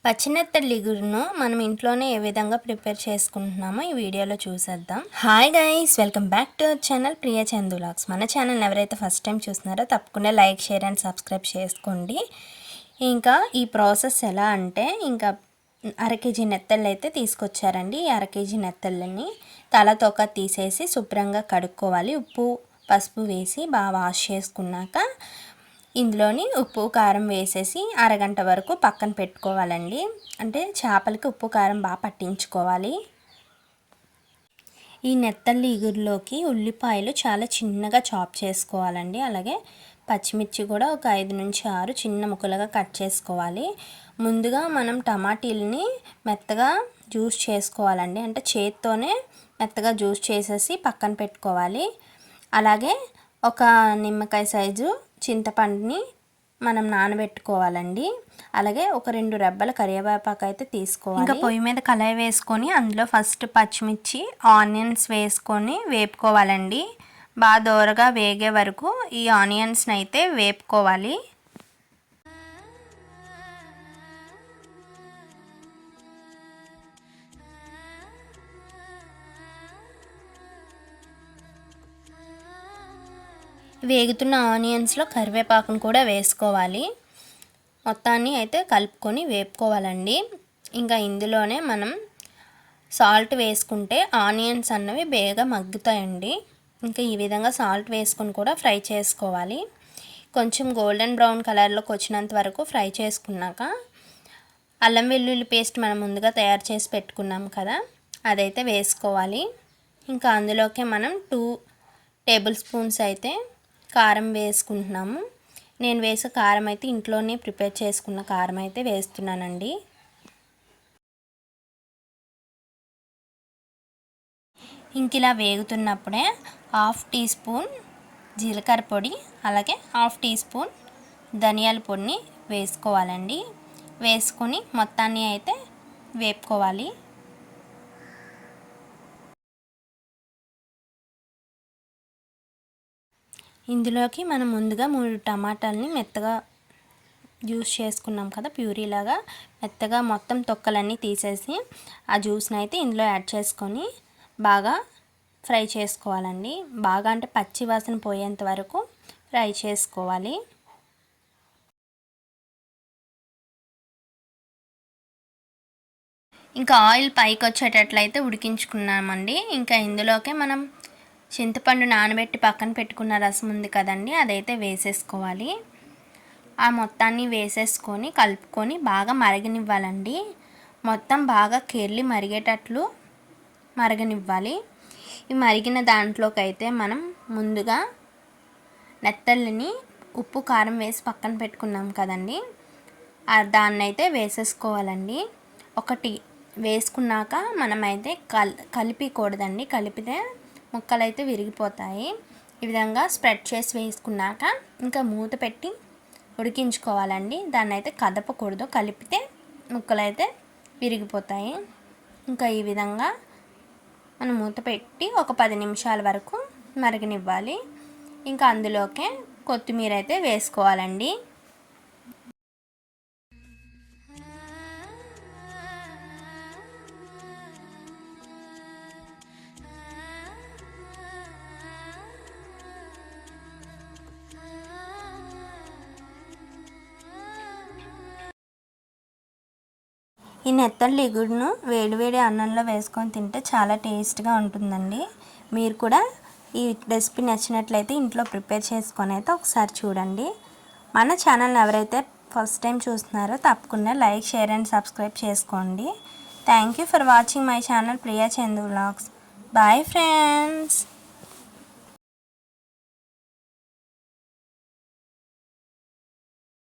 పచ్చినెత్తడి ఇగురును మనం ఇంట్లోనే ఏ విధంగా ప్రిపేర్ చేసుకుంటున్నామో ఈ వీడియోలో చూసేద్దాం. Hi guys, welcome back to our channel Priya Chandu vlogs. మన ఛానల్ ఎవరైతే ఫస్ట్ టైం చూస్తున్నారో తప్పకుండా లైక్, షేర్ అండ్ సబ్స్క్రైబ్ చేసుకోండి. ఇంకా ఈ ప్రాసెస్ ఎలా అంటే, ఇంకా అరకేజీ నెత్తళ్ళు అయితే తీసుకొచ్చారండి. ఈ అరకేజీ నెత్తళ్ళని తలతోక తీసేసి శుభ్రంగా కడుక్కోవాలి. ఉప్పు పసుపు వేసి బాగా వాష్ చేసుకున్నాక ఇందులోని ఉప్పు కారం వేసేసి అరగంట వరకు పక్కన పెట్టుకోవాలండి. అంటే చేపలకి ఉప్పు కారం బాగా పట్టించుకోవాలి. ఈ నెత్తళ్ళ ఇగురులోకి ఉల్లిపాయలు చాలా చిన్నగా చాప్ చేసుకోవాలండి. అలాగే పచ్చిమిర్చి కూడా ఒక 5 నుంచి 6 చిన్న ముక్కలుగా కట్ చేసుకోవాలి. ముందుగా మనం టమాటీలని మెత్తగా జ్యూస్ చేసుకోవాలండి. అంటే చేత్తోనే మెత్తగా జ్యూస్ చేసేసి పక్కన పెట్టుకోవాలి. అలాగే ఒక నిమ్మకాయ సైజు చింతపండుని మనం నానబెట్టుకోవాలండి. అలాగే ఒక 2 రెబ్బల కరివేపాకు అయితే తీసుకోవాలి. ఇంకా పొయ్యి మీద కళాయి వేసుకొని అందులో ఫస్ట్ పచ్చిమిర్చి, ఆనియన్స్ వేసుకొని వేపుకోవాలండి. బాగా దోరగా వేగే వరకు ఈ ఆనియన్స్ని అయితే వేపుకోవాలి. వేగుతున్న ఆనియన్స్లో కరివేపాకును కూడా వేసుకోవాలి. మొత్తాన్ని అయితే కలుపుకొని వేపుకోవాలండి. ఇంకా ఇందులోనే మనం సాల్ట్ వేసుకుంటే ఆనియన్స్ అన్నవి బేగా మగ్గుతాయండి. ఇంకా ఈ విధంగా సాల్ట్ వేసుకొని కూడా ఫ్రై చేసుకోవాలి. కొంచెం గోల్డెన్ బ్రౌన్ కలర్లోకి వచ్చినంత వరకు ఫ్రై చేసుకున్నాక అల్లం వెల్లుల్లి పేస్ట్ మనం ముందుగా తయారు చేసి పెట్టుకున్నాం కదా, అదైతే వేసుకోవాలి. ఇంకా అందులోకి మనం 2 టేబుల్ స్పూన్స్ అయితే కారం వేసుకుంటున్నాము. నేను వేసే కారం అయితే ఇంట్లోనే ప్రిపేర్ చేసుకున్న కారం అయితే వేస్తున్నానండి. ఇంక ఇలా వేగుతున్నప్పుడే 1/2 టీ స్పూన్ జీలకర్ర పొడి, అలాగే 1/2 టీ స్పూన్ ధనియాల పొడిని వేసుకోవాలండి. వేసుకొని మొత్తాన్ని అయితే వేపుకోవాలి. ఇందులోకి మనం ముందుగా 3 టమాటాలని మెత్తగా జ్యూస్ చేసుకున్నాం కదా, ప్యూరీలాగా మెత్తగా మొత్తం తొక్కలన్నీ తీసేసి ఆ జ్యూస్ని అయితే ఇందులో యాడ్ చేసుకొని బాగా ఫ్రై చేసుకోవాలండి. బాగా అంటే పచ్చి వాసన పోయేంత వరకు ఫ్రై చేసుకోవాలి. ఇంకా ఆయిల్ పైకి వచ్చేటట్లయితే ఉడికించుకున్నామండి. ఇంకా ఇందులోకే మనం చింతపండు నానబెట్టి పక్కన పెట్టుకున్న రసం ఉంది కదండి, అదైతే వేసేసుకోవాలి. ఆ మొత్తాన్ని వేసేసుకొని కలుపుకొని బాగా మరగనివ్వాలండి. మొత్తం బాగా కెర్లి మరిగేటట్లు మరగనివ్వాలి. ఈ మరిగిన దాంట్లోకి అయితే మనం ముందుగా నెత్తళ్ళని ఉప్పు కారం వేసి పక్కన పెట్టుకున్నాం కదండి, దాన్ని అయితే వేసేసుకోవాలండి. ఒకటి వేసుకున్నాక మనమైతే కలిపకూడదండి. కలిపితే ముక్కలు అయితే విరిగిపోతాయి. ఈ విధంగా స్ప్రెడ్ చేసి వేసుకున్నాక ఇంకా మూత పెట్టి ఉడికించుకోవాలండి. దాన్ని అయితే కదపకూడదు, కలిపితే ముక్కలు అయితే విరిగిపోతాయి. ఇంకా ఈ విధంగా మనం మూత పెట్టి ఒక 10 నిమిషాల వరకు మరగనివ్వాలి. ఇంకా అందులోకే కొత్తిమీర అయితే వేసుకోవాలండి. ఈ నెత్తళ్ళ ఇగురును వేడివేడి అన్నంలో వేసుకొని తింటే చాలా టేస్ట్గా ఉంటుందండి. మీరు కూడా ఈ రెసిపీ నచ్చినట్లయితే ఇంట్లో ప్రిపేర్ చేసుకొని అయితే ఒకసారి చూడండి. మన ఛానల్ని ఎవరైతే ఫస్ట్ టైం చూస్తున్నారో తప్పకుండా లైక్, షేర్ అండ్ సబ్స్క్రైబ్ చేసుకోండి. Thank you for watching my channel Priya Chandu vlogs. Bye friends.